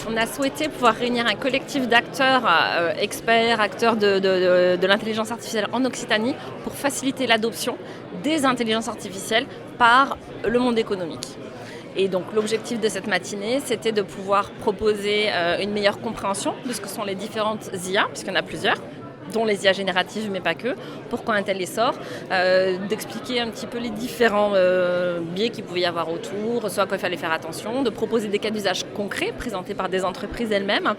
On a souhaité pouvoir réunir un collectif d'acteurs, experts, acteurs de l'intelligence artificielle en Occitanie pour faciliter l'adoption des intelligences artificielles par le monde économique. Et donc l'objectif de cette matinée, c'était de pouvoir proposer une meilleure compréhension de ce que sont les différentes IA, puisqu'il y en a plusieurs, dont les IA génératives, mais pas que, pourquoi un tel essor, d'expliquer un petit peu les différents biais qu'il pouvait y avoir autour, ce à quoi il fallait faire attention, de proposer des cas d'usage concrets présentés par des entreprises elles-mêmes,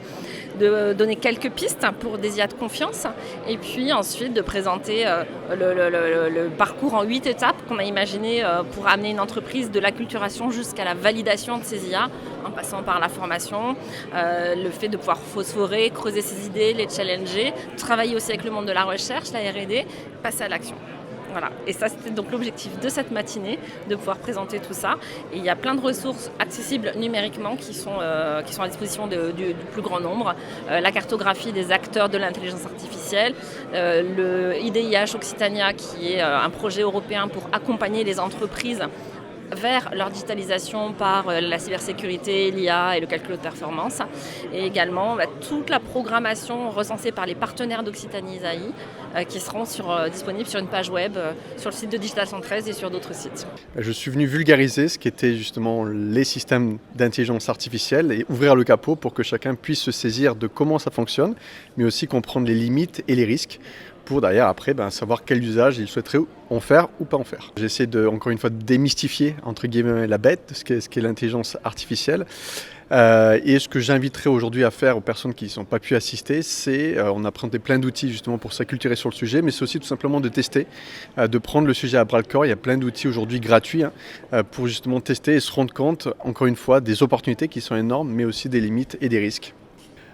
de donner quelques pistes pour des IA de confiance, et puis ensuite de présenter le parcours en 8 étapes qu'on a imaginé pour amener une entreprise de l'acculturation jusqu'à la validation de ces IA, en passant par la formation, le fait de pouvoir phosphorer, creuser ses idées, les challenger, travailler aussi avec le monde de la recherche, la R&D, passer à l'action. Voilà. Et ça, c'était donc l'objectif de cette matinée, de pouvoir présenter tout ça. Et il y a plein de ressources accessibles numériquement qui sont à disposition du plus grand nombre. La cartographie des acteurs de l'intelligence artificielle, le IDIH Occitania, qui est un projet européen pour accompagner les entreprises vers leur digitalisation par la cybersécurité, l'IA et le calcul de performance. Et également toute la programmation recensée par les partenaires d'Occitanie AI qui seront disponibles sur une page web, sur le site de Digital 113 et sur d'autres sites. Je suis venu vulgariser ce qu'étaient justement les systèmes d'intelligence artificielle et ouvrir le capot pour que chacun puisse se saisir de comment ça fonctionne, mais aussi comprendre les limites et les risques pour derrière après savoir quel usage il souhaiterait en faire ou pas en faire. J'essaie encore une fois de démystifier entre guillemets la bête, ce qu'est l'intelligence artificielle. Et ce que j'inviterais aujourd'hui à faire aux personnes qui n'ont pas pu assister, c'est on a présenté plein d'outils justement pour s'acculturer sur le sujet, mais c'est aussi tout simplement de tester, de prendre le sujet à bras le corps. Il y a plein d'outils aujourd'hui gratuits pour justement tester et se rendre compte, encore une fois, des opportunités qui sont énormes, mais aussi des limites et des risques.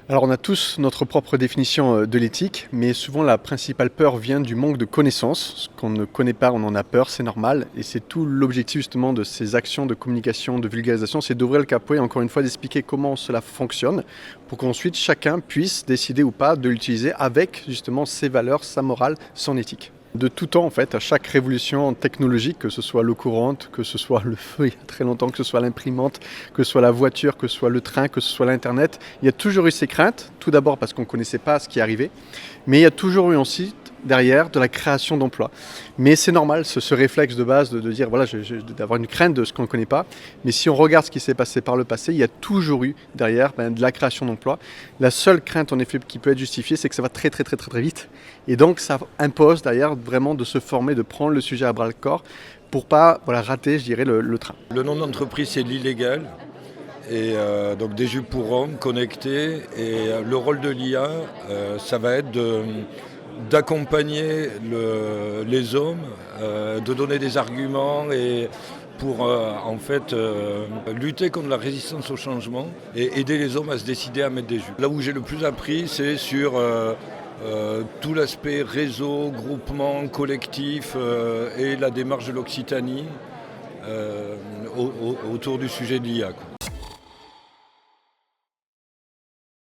Alors on a tous notre propre définition de l'éthique, mais souvent la principale peur vient du manque de connaissances. Ce qu'on ne connaît pas, on en a peur, c'est normal. Et c'est tout l'objectif justement de ces actions de communication, de vulgarisation, c'est d'ouvrir le capot et encore une fois d'expliquer comment cela fonctionne pour qu'ensuite chacun puisse décider ou pas de l'utiliser avec justement ses valeurs, sa morale, son éthique. De tout temps en fait, à chaque révolution technologique, que ce soit l'eau courante, que ce soit le feu il y a très longtemps, que ce soit l'imprimante, que ce soit la voiture, que ce soit le train, que ce soit l'internet, il y a toujours eu ces craintes, tout d'abord parce qu'on ne connaissait pas ce qui arrivait, mais il y a toujours eu ensuite derrière de la création d'emplois. Mais c'est normal, ce réflexe de base de dire voilà, d'avoir une crainte de ce qu'on ne connaît pas. Mais si on regarde ce qui s'est passé par le passé, il y a toujours eu derrière de la création d'emplois. La seule crainte en effet qui peut être justifiée, c'est que ça va très vite. Et donc ça impose derrière vraiment de se former, de prendre le sujet à bras le corps pour pas rater, je dirais, le train. Le nom d'entreprise, c'est l'illégal. Et donc des jeux pour hommes connectés. Et le rôle de l'IA, ça va être d'accompagner les hommes, de donner des arguments et pour lutter contre la résistance au changement et aider les hommes à se décider à mettre des jeux. Là où j'ai le plus appris, c'est sur tout l'aspect réseau, groupement, collectif et la démarche de l'Occitanie autour du sujet de l'IA.